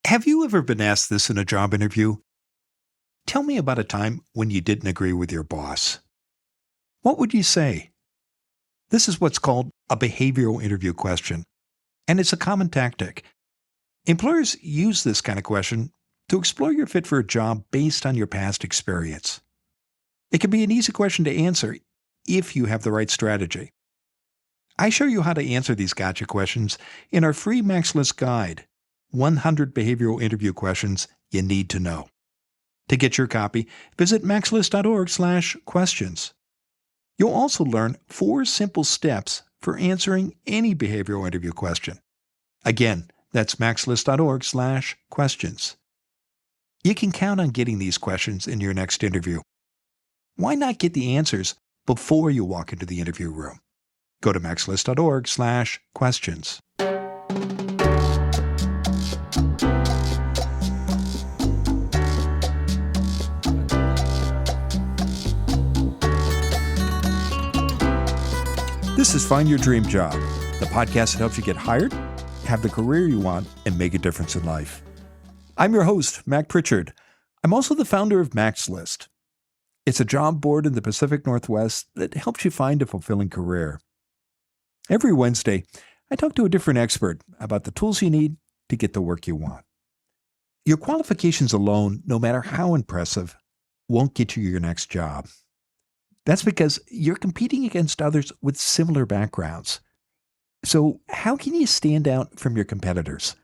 Have you ever been asked this in a job interview? Tell me about a time when you didn't agree with your boss. What would you say? This is what's called a behavioral interview question, and it's a common tactic. Employers use this kind of question to explore your fit for a job based on your past experience. It can be an easy question to answer if you have the right strategy. I show you how to answer these gotcha questions in our free Max List guide, 100 Behavioral Interview Questions You Need to Know. To get your copy, visit maxlist.org/questions. You'll also learn 4 simple steps for answering any behavioral interview question. Again, that's maxlist.org/questions. You can count on getting these questions in your next interview. Why not get the answers before you walk into the interview room? Go to maxlist.org/questions. This is Find Your Dream Job, the podcast that helps you get hired, have the career you want, and make a difference in life. I'm your host, Mac Pritchard. I'm also the founder of Max List. It's a job board in the Pacific Northwest that helps you find a fulfilling career. Every Wednesday, I talk to a different expert about the tools you need to get the work you want. Your qualifications alone, no matter how impressive, won't get you your next job. That's because you're competing against others with similar backgrounds. So how can you stand out from your competitors?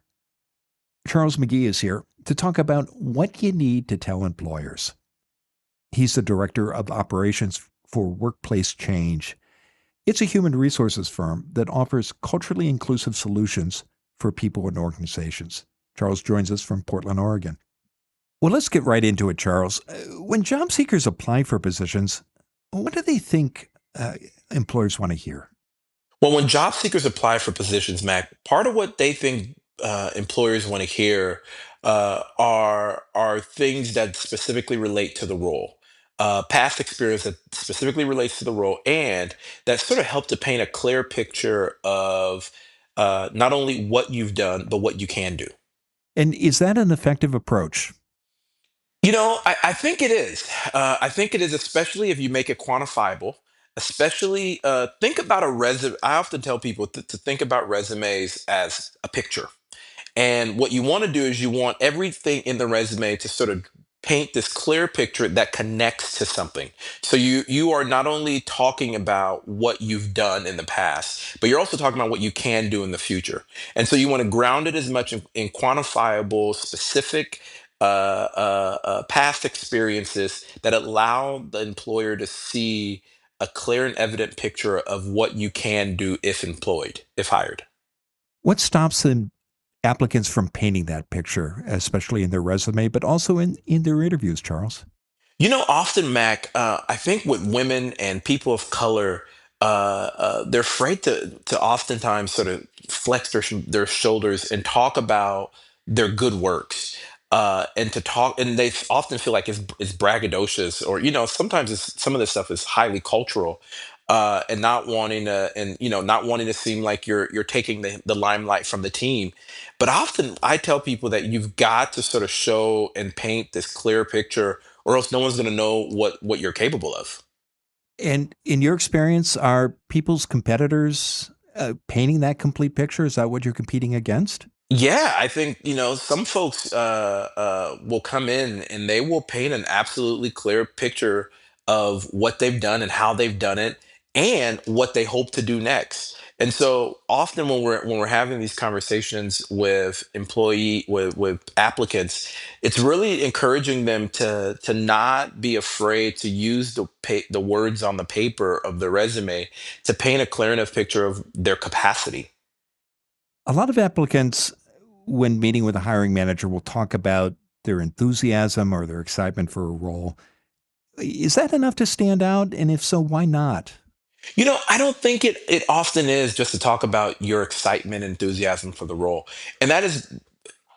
Charles McGee is here to talk about what you need to tell employers. He's the Director of Operations for Workplace Change. It's a human resources firm that offers culturally inclusive solutions for people and organizations. Charles joins us from Portland, Oregon. Well, let's get right into it, Charles. When job seekers apply for positions, what do they think employers want to hear? Well, when job seekers apply for positions, Mac, part of what they think employers want to hear are things that specifically relate to the role, past experience that specifically relates to the role, and that sort of help to paint a clear picture of not only what you've done, but what you can do. And is that an effective approach? I think it is. I think it is, especially if you make it quantifiable. Especially, think about a resume. I often tell people to think about resumes as a picture. And what you want to do is you want everything in the resume to sort of paint this clear picture that connects to something. So you are not only talking about what you've done in the past, but you're also talking about what you can do in the future. And so you want to ground it as much in quantifiable, specific past experiences that allow the employer to see a clear and evident picture of what you can do if employed, if hired. What stops applicants from painting that picture, especially in their resume, but also in their interviews, Charles? Often, Mac, I think with women and people of color, they're afraid to oftentimes sort of flex their shoulders and talk about their good works, and to talk, and they often feel like it's braggadocious, or sometimes some of this stuff is highly cultural, and not wanting to seem like you're taking the limelight from the team. But often, I tell people that you've got to sort of show and paint this clear picture, or else no one's going to know what you're capable of. And in your experience, are people's competitors painting that complete picture? Is that what you're competing against? Yeah, I think some folks will come in and they will paint an absolutely clear picture of what they've done and how they've done it and what they hope to do next. And so often when we're having these conversations with with applicants, it's really encouraging them to not be afraid to use the words on the paper of the resume to paint a clear enough picture of their capacity. A lot of applicants, when meeting with a hiring manager, will talk about their enthusiasm or their excitement for a role. Is that enough to stand out? And if so, why not? I don't think it often is just to talk about your excitement, enthusiasm for the role. And that is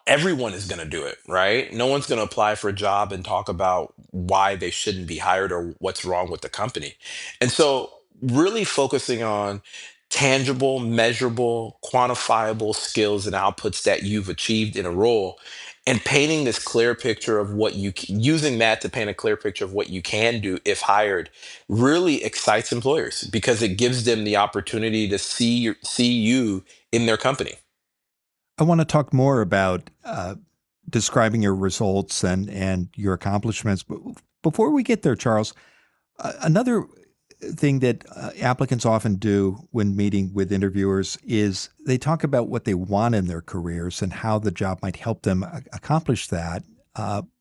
everyone is going to do it, right? No one's going to apply for a job and talk about why they shouldn't be hired or what's wrong with the company. And so really focusing on tangible, measurable, quantifiable skills and outputs that you've achieved in a role, and painting this clear picture of what using that to paint a clear picture of what you can do if hired really excites employers because it gives them the opportunity to see you in their company. I want to talk more about describing your results and your accomplishments. But before we get there, Charles, another thing that applicants often do when meeting with interviewers is they talk about what they want in their careers and how the job might help them accomplish that.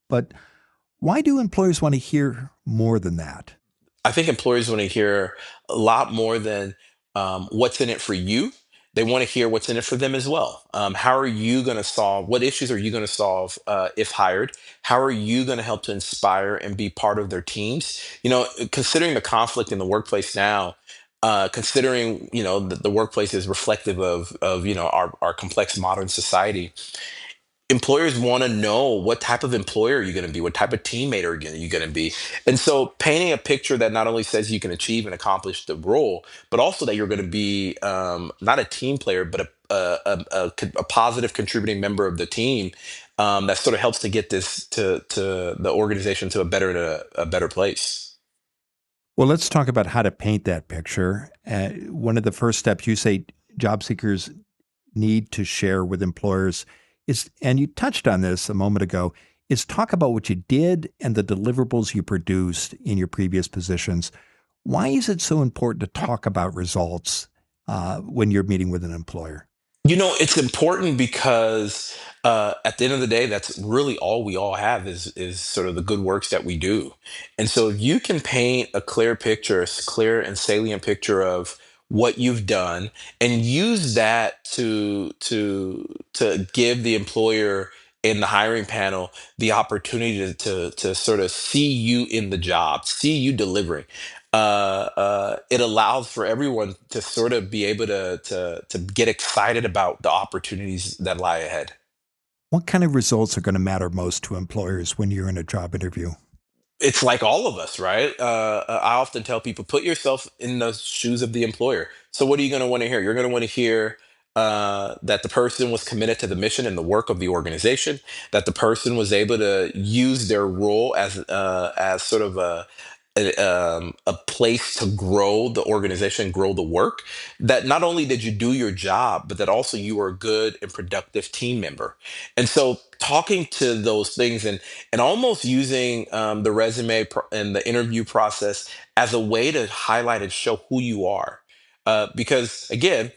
But why do employers want to hear more than that? I think employers want to hear a lot more than what's in it for you. They want to hear what's in it for them as well. How are you going to solve? What issues are you going to solve if hired? How are you going to help to inspire and be part of their teams? Considering the conflict in the workplace now, considering the workplace is reflective of our complex modern society. Employers want to know what type of employer you're going to be, what type of teammate are you going to be. And so painting a picture that not only says you can achieve and accomplish the role, but also that you're going to be not a team player, but a positive contributing member of the team, that sort of helps to get this to the organization to a better place. Well, let's talk about how to paint that picture. One of the first steps you say job seekers need to share with employers is, and you touched on this a moment ago, is talk about what you did and the deliverables you produced in your previous positions. Why is it so important to talk about results when you're meeting with an employer? It's important because at the end of the day, that's really all we all have is sort of the good works that we do. And so if you can paint a clear picture, clear and salient picture of what you've done and use that to give the employer in the hiring panel the opportunity to sort of see you in the job, see you delivering. It allows for everyone to sort of be able to get excited about the opportunities that lie ahead. What kind of results are going to matter most to employers when you're in a job interview? It's like all of us, right? I often tell people, put yourself in the shoes of the employer. So, what are you going to want to hear? You're going to want to hear that the person was committed to the mission and the work of the organization. That the person was able to use their role as sort of a place to grow the organization, grow the work. That not only did you do your job, but that also you were a good and productive team member. And so, talking to those things and almost using the and the interview process as a way to highlight and show who you are. Because again,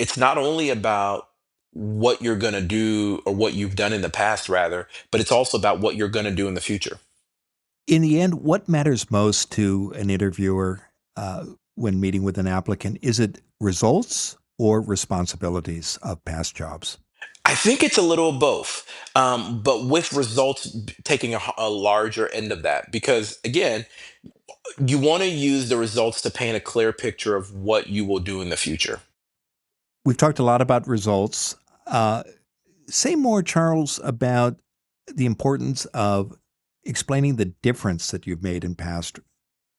it's not only about what you're going to do or what you've done in the past, rather, but it's also about what you're going to do in the future. In the end, what matters most to an interviewer when meeting with an applicant? Is it results or responsibilities of past jobs? I think it's a little of both, but with results taking a larger end of that. Because again, you want to use the results to paint a clear picture of what you will do in the future. We've talked a lot about results. Uh, Say more, Charles, about the importance of explaining the difference that you've made in past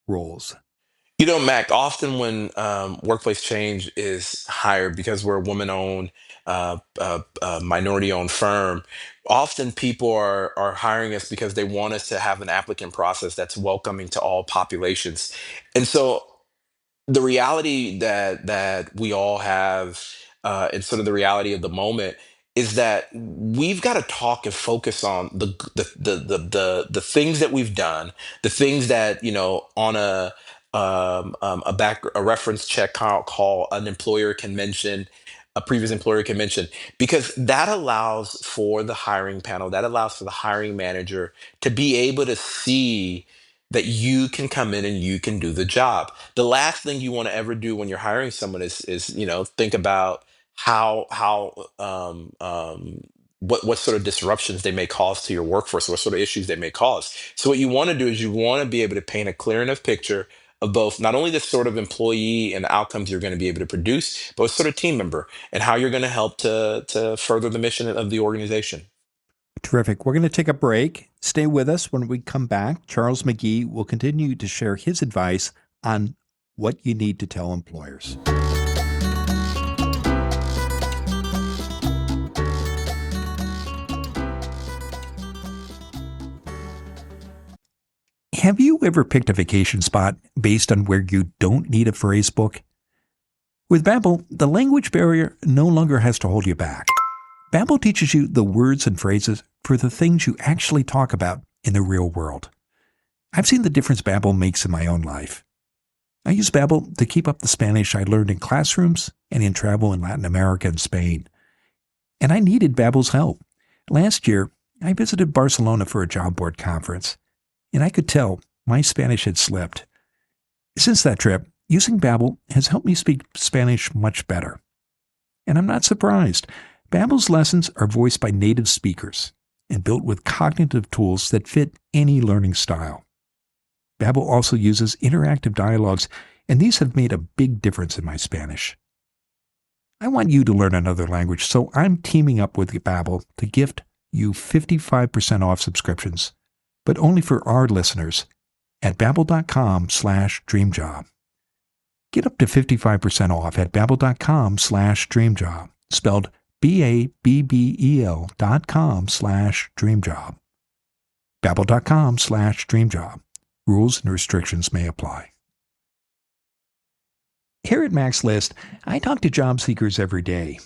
roles. Mac, often when workplace change is hired, because we're a woman-owned, minority-owned firm, often people are hiring us because they want us to have an applicant process that's welcoming to all populations. And so the reality that we all have, and sort of the reality of the moment, is that we've got to talk and focus on the things that we've done, the things that on a reference check call an employer can mention, a previous employer can mention, because that allows for the hiring panel, that allows for the hiring manager to be able to see that you can come in and you can do the job. The last thing you want to ever do when you're hiring someone is think about how what sort of disruptions they may cause to your workforce, what sort of issues they may cause. So what you want to do is you want to be able to paint a clear enough picture of both not only the sort of employee and the outcomes you're going to be able to produce, but a sort of team member and how you're going to help to further the mission of the organization. Terrific. We're going to take a break. Stay with us. When we come back, Charles McGee will continue to share his advice on what you need to tell employers. Have you ever picked a vacation spot based on where you don't need a phrase book? With Babbel, the language barrier no longer has to hold you back. Babbel teaches you the words and phrases for the things you actually talk about in the real world. I've seen the difference Babbel makes in my own life. I use Babbel to keep up the Spanish I learned in classrooms and in travel in Latin America and Spain. And I needed Babbel's help. Last year, I visited Barcelona for a job board conference, and I could tell my Spanish had slipped. Since that trip, using Babbel has helped me speak Spanish much better. And I'm not surprised. Babbel's lessons are voiced by native speakers and built with cognitive tools that fit any learning style. Babbel also uses interactive dialogues, and these have made a big difference in my Spanish. I want you to learn another language, so I'm teaming up with Babbel to gift you 55% off subscriptions, but only for our listeners at babbel.com/dreamjob. Get up to 55% off at babbel.com/dreamjob, spelled BABBEL.com/dreamjob. Babbel.com/dreamjob. Rules and restrictions may apply. Here at Max List, I talk to job seekers every day.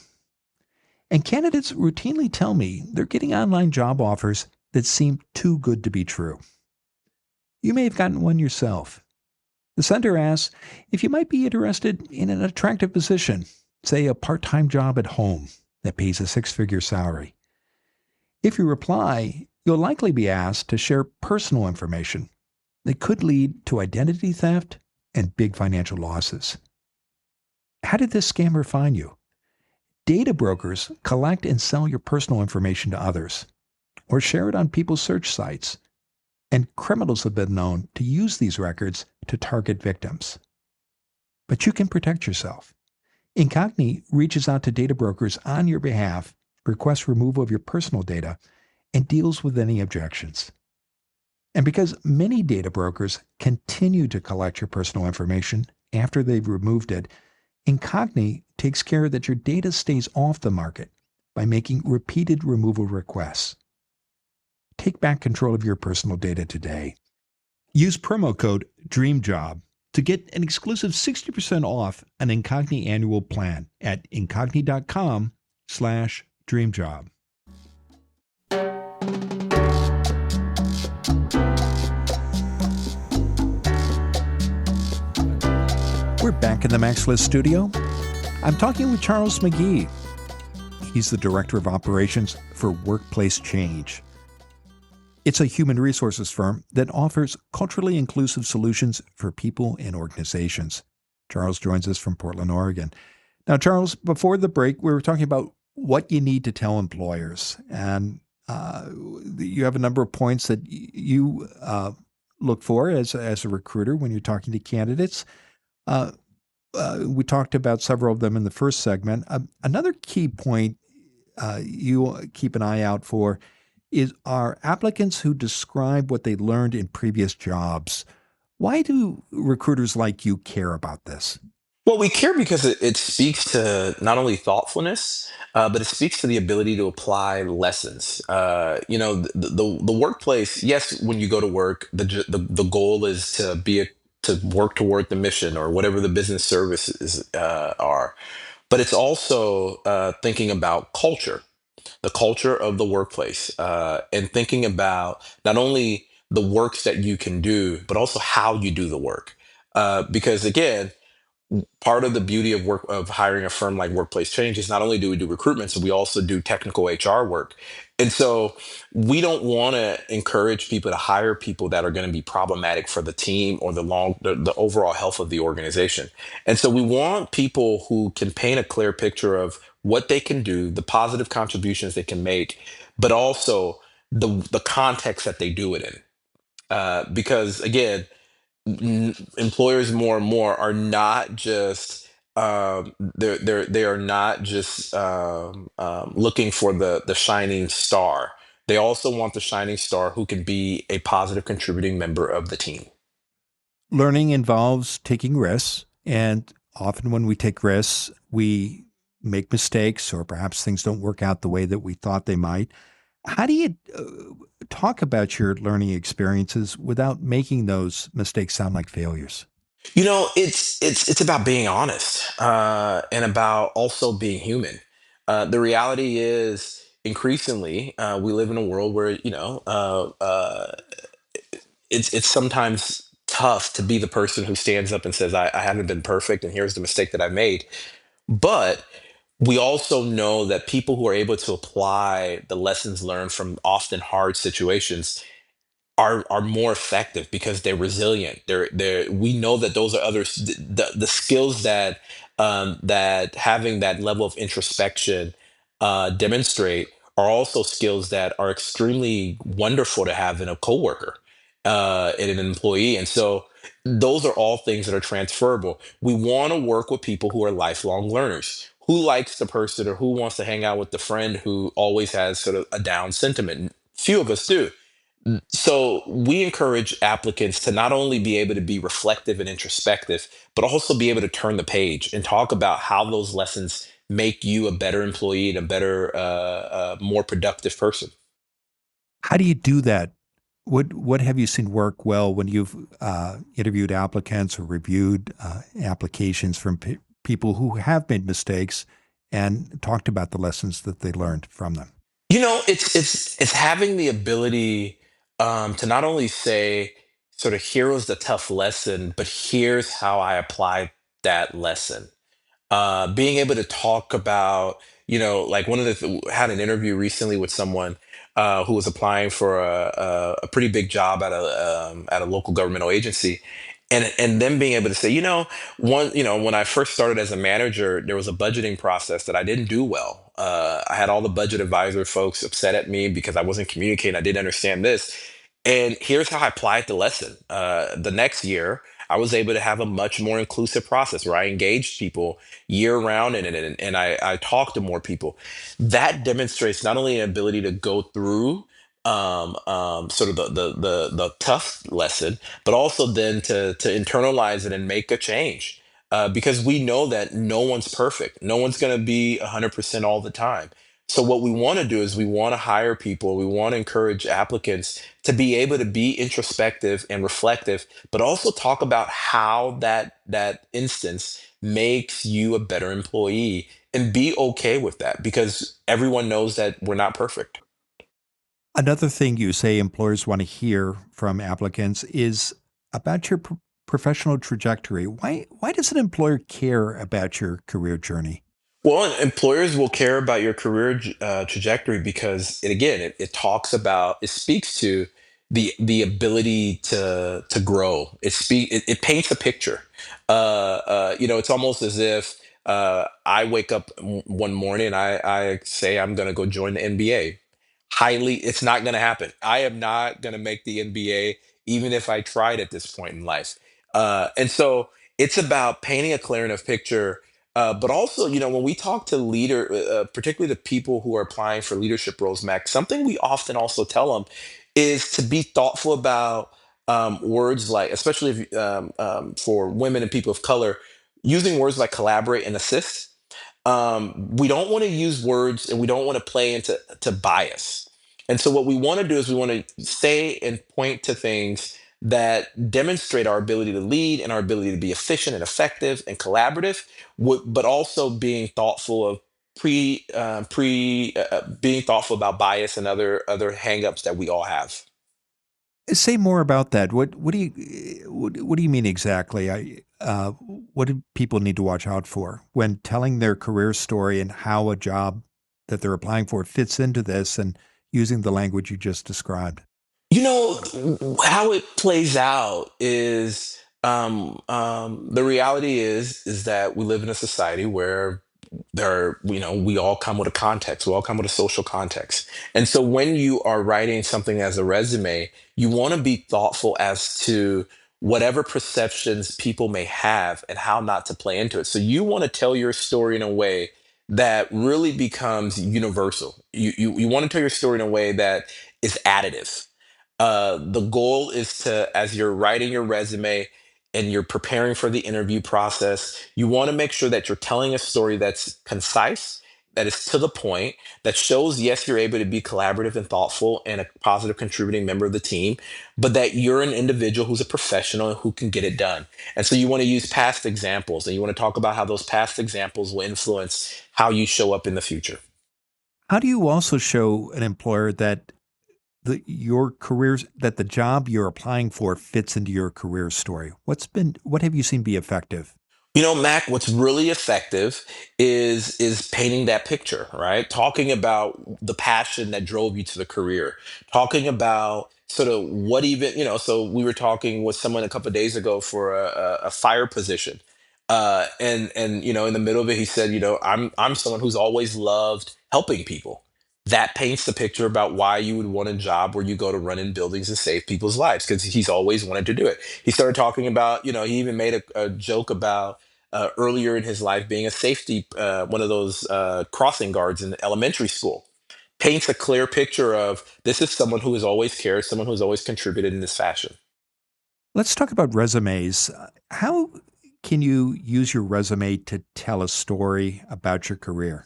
And candidates routinely tell me they're getting online job offers that seem too good to be true. You may have gotten one yourself. The sender asks if you might be interested in an attractive position, say a part-time job at home that pays a six-figure salary. If you reply, you'll likely be asked to share personal information that could lead to identity theft and big financial losses. How did this scammer find you? Data brokers collect and sell your personal information to others, or share it on people's search sites, and criminals have been known to use these records to target victims. But you can protect yourself. Incogni reaches out to data brokers on your behalf, requests removal of your personal data, and deals with any objections. And because many data brokers continue to collect your personal information after they've removed it, Incogni takes care that your data stays off the market by making repeated removal requests. Take back control of your personal data today. Use promo code DREAMJOB to get an exclusive 60% off an Incogni annual plan at incogni.com/dreamjob. We're back in the Max List studio. I'm talking with Charles McGee. He's the Director of Operations for Workplace Change. It's a human resources firm that offers culturally inclusive solutions for people and organizations. Charles joins us from Portland, Oregon. Now, Charles, before the break, we were talking about what you need to tell employers. And you have a number of points that you look for as a recruiter when you're talking to candidates. We talked about several of them in the first segment. Another key point you keep an eye out for are applicants who describe what they learned in previous jobs. Why do recruiters like you care about this? Well, we care because it speaks to not only thoughtfulness, but it speaks to the ability to apply lessons. The workplace. Yes, when you go to work, the goal is to work toward the mission or whatever the business services are. But it's also thinking about culture, the culture of the workplace, and thinking about not only the works that you can do, but also how you do the work. Because again, part of the beauty of work of hiring a firm like Workplace Change is not only do we do recruitment, so we also do technical HR work. And so we don't want to encourage people to hire people that are going to be problematic for the team or the overall health of the organization. And so we want people who can paint a clear picture of what they can do, the positive contributions they can make, but also the context that they do it in. Because again, employers more and more are not just they are not just looking for the shining star. They also want the shining star who can be a positive contributing member of the team. Learning involves taking risks, and often when we take risks, we make mistakes or perhaps things don't work out the way that we thought they might. How do you talk about your learning experiences without making those mistakes sound like failures? It's about being honest, and about also being human. The reality is, increasingly, we live in a world where it's sometimes tough to be the person who stands up and says, I haven't been perfect, and here's the mistake that I made. But we also know that people who are able to apply the lessons learned from often hard situations are more effective because they're resilient. They're we know that those are others, the skills that having that level of introspection demonstrate are also skills that are extremely wonderful to have in a coworker, in an employee. And so those are all things that are transferable. We want to work with people who are lifelong learners. Who likes the person, or who wants to hang out with the friend who always has sort of a down sentiment? Few of us do. So we encourage applicants to not only be able to be reflective and introspective, but also be able to turn the page and talk about how those lessons make you a better employee and a better, more productive person. How do you do that? What have you seen work well when you've interviewed applicants or reviewed applications from people who have made mistakes and talked about the lessons that they learned from them? It's having the ability, to not only say, sort of, here was the tough lesson, but here's how I applied that lesson. Being able to talk about, like, one of had an interview recently with someone who was applying for a pretty big job at a local governmental agency, and then being able to say, when I first started as a manager, there was a budgeting process that I didn't do well. I had all the budget advisor folks upset at me because I wasn't communicating. I didn't understand this, and here's how I applied the lesson. The next year, I was able to have a much more inclusive process where I engaged people year round in it, and I talk to more people. That demonstrates not only an ability to go through, sort of the tough lesson, but also then to internalize it and make a change. Because we know that no one's perfect. No one's going to be 100% all the time. So what we want to do is we want to hire people. We want to encourage applicants to be able to be introspective and reflective, but also talk about how that instance makes you a better employee, and be okay with that, because everyone knows that we're not perfect. Another thing you say employers want to hear from applicants is about your professional trajectory. Why does an employer care about your career journey? Well, employers will care about your career trajectory because it talks about, it speaks to the ability to grow. It paints a picture. It's almost as if, I wake up one morning and I say I'm going to go join the NBA. It's not going to happen. I am not going to make the NBA, even if I tried at this point in life. And so it's about painting a clear enough picture, but also, when we talk to particularly the people who are applying for leadership roles, Mac, something we often also tell them is to be thoughtful about, words like, especially for women and people of color, using words like collaborate and assist. We don't want to use words, and we don't want to play into bias. And so what we want to do is we want to say and point to things that demonstrate our ability to lead and our ability to be efficient and effective and collaborative, but also being thoughtful of being thoughtful about bias and other hangups that we all have. Say more about that. What do you mean exactly? What do people need to watch out for when telling their career story and how a job that they're applying for fits into this and using the language you just described? How it plays out is, the reality is that we live in a society where we all come with a context. We all come with a social context. And so when you are writing something as a resume, you want to be thoughtful as to whatever perceptions people may have and how not to play into it. So you want to tell your story in a way that really becomes universal. You want to tell your story in a way that is additive. The goal is to, as you're writing your resume and you're preparing for the interview process, you want to make sure that you're telling a story that's concise, that is to the point, that shows, yes, you're able to be collaborative and thoughtful and a positive contributing member of the team, but that you're an individual who's a professional and who can get it done. And so you want to use past examples, and you want to talk about how those past examples will influence how you show up in the future. How do you also show an employer that your careers that the job you're applying for fits into your career story? What have you seen be effective? Mac, what's really effective is painting that picture, right? Talking about the passion that drove you to the career, talking about sort of what even, so we were talking with someone a couple of days ago for a fire position. And in the middle of it, he said, I'm someone who's always loved helping people. That paints the picture about why you would want a job where you go to run in buildings and save people's lives, because he's always wanted to do it. He started talking about, he even made a joke about earlier in his life being a safety, one of those crossing guards in elementary school. Paints a clear picture of, this is someone who has always cared, someone who's always contributed in this fashion. Let's talk about resumes. How can you use your resume to tell a story about your career?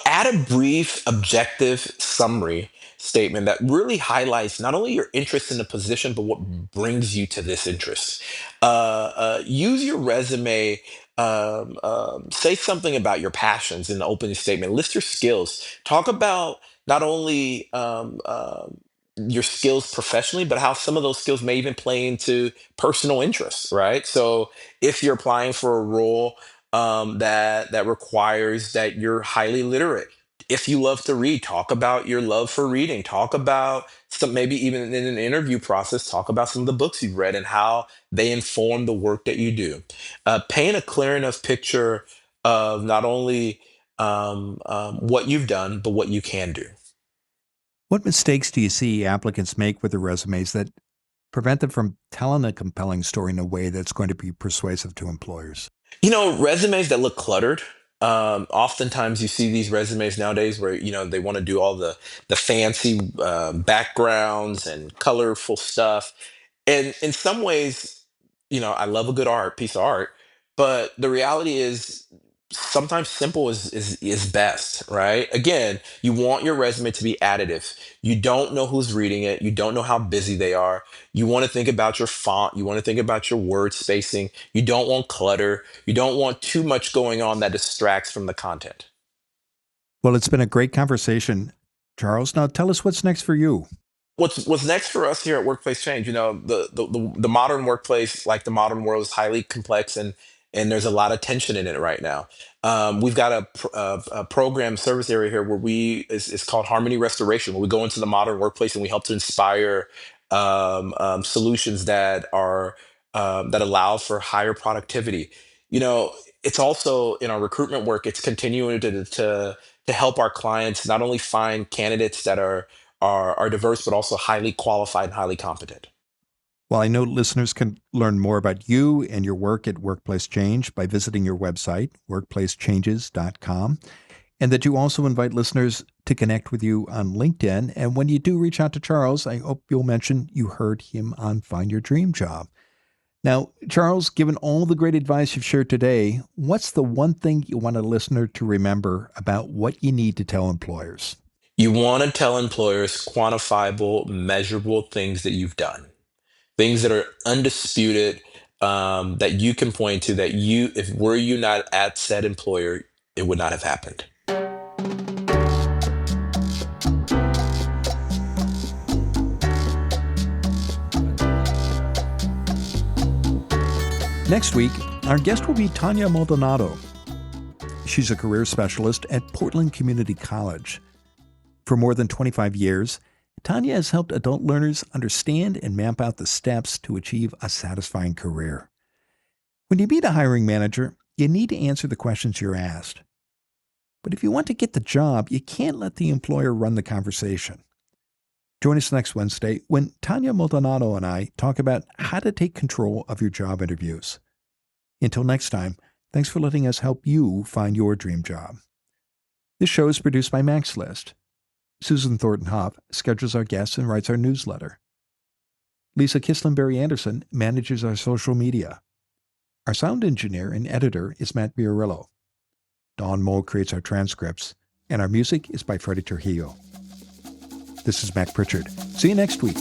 Add a brief, objective summary statement that really highlights not only your interest in the position, but what brings you to this interest. Use your resume. Say something about your passions in the opening statement. List your skills. Talk about not only your skills professionally, but how some of those skills may even play into personal interests, right? So if you're applying for a role that requires that you're highly literate. If you love to read, talk about your love for reading. Talk about some, maybe even in an interview process, talk about some of the books you've read and how they inform the work that you do. Paint a clear enough picture of not only what you've done, but what you can do. What mistakes do you see applicants make with their resumes that prevent them from telling a compelling story in a way that's going to be persuasive to employers? Resumes that look cluttered. Oftentimes, you see these resumes nowadays where they want to do all the fancy backgrounds and colorful stuff. And in some ways, I love a good art piece of art, but the reality is sometimes simple is best, right? Again, you want your resume to be additive. You don't know who's reading it. You don't know how busy they are. You want to think about your font. You want to think about your word spacing. You don't want clutter. You don't want too much going on that distracts from the content. Well, it's been a great conversation, Charles. Now tell us what's next for you. What's next for us here at Workplace Change? The modern workplace, like the modern world, is highly complex, and there's a lot of tension in it right now. We've got a program service area here where it's called Harmony Restoration, where we go into the modern workplace and we help to inspire solutions that allow for higher productivity. It's also in our recruitment work. It's continuing to help our clients not only find candidates that are diverse, but also highly qualified and highly competent. Well, I know listeners can learn more about you and your work at Workplace Change by visiting your website, workplacechanges.com, and that you also invite listeners to connect with you on LinkedIn. And when you do reach out to Charles, I hope you'll mention you heard him on Find Your Dream Job. Now, Charles, given all the great advice you've shared today, what's the one thing you want a listener to remember about what you need to tell employers? You want to tell employers quantifiable, measurable things that you've done, things that are undisputed, that you can point to, that if were you not at said employer, it would not have happened. Next week, our guest will be Tanya Maldonado. She's a career specialist at Portland Community College. For more than 25 years, Tanya has helped adult learners understand and map out the steps to achieve a satisfying career. When you meet a hiring manager, you need to answer the questions you're asked. But if you want to get the job, you can't let the employer run the conversation. Join us next Wednesday when Tanya Maldonado and I talk about how to take control of your job interviews. Until next time, thanks for letting us help you find your dream job. This show is produced by Max List. Susan Thornton Hoff schedules our guests and writes our newsletter. Lisa Kislenberry Anderson manages our social media. Our sound engineer and editor is Matt Biarillo. Dawn Moe creates our transcripts. and our music is by Freddie Trujillo. This is Mac Pritchard. See you next week.